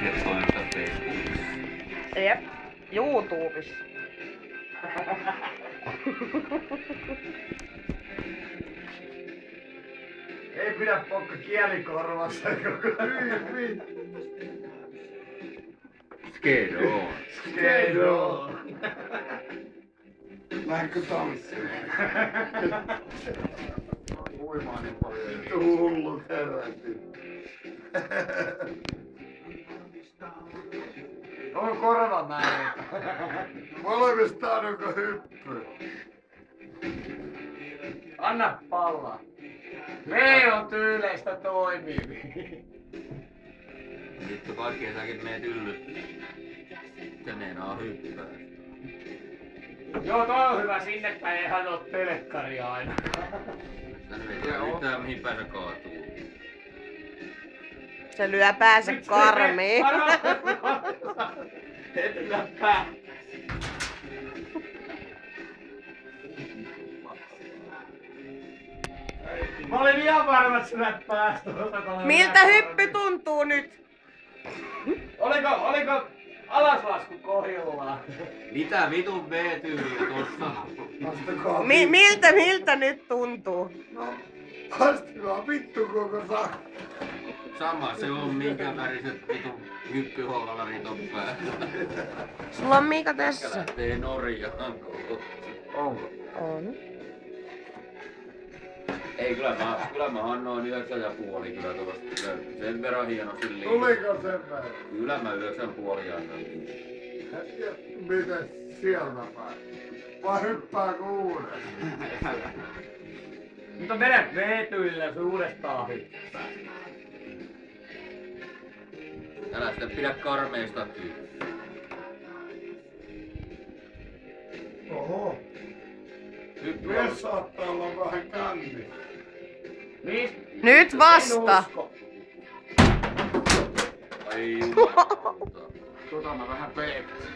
Asiat toimittaa Facebookissa. Jep. YouTubessa. Ei pidä pokka kielikorvassa koko hyvin. Skedo. Skedo. Lähdekö tanssimaan? Uimaan niin paljon. Vittu hullut herätti. On korvamäärä. Molemmista onko hyppy? Anna pallaa. Me on tyyleistä toimivi. Vittu kaikki säkin meet yllyttää. Se meinaa hyppää. Joo, toi on hyvä. Sinne päin eihän oo telekkaria aina. Tänne vetää yhtään mihin päin se kaatuu. Se lyö päänsä karmiin. Et lyö pää. Mä olin ihan varma, että sä päästä. Miltä hyppy tuntuu nyt? Oliko alaslasku kohdillaan? Mitä vitun B-tyyliä tossa? Miltä nyt tuntuu? No, astikaa vittu koko sakka. Sama se on minkä väriset vitun hyppyhollarit on päällä. Sulla on Miika Mikä tässä. lähtee Norjaan. Onko? On. Ei kyllä mä annoin 9,5 kyllä tuosta. Sen verran hienosti liikaa. Tuliko sen verran? Kyllä mä 9,5 annoin. Ja miten sieltä päin? Vai hyppääkö uuden? Mutta mene veetyillä uudestaan hyppää. Älä sitten pidä karmeista kiinni. Oho. Mies saattaa olla vähän känni. Nyt vasta. Ai jumalauta. Tota mä vähän peekkasin.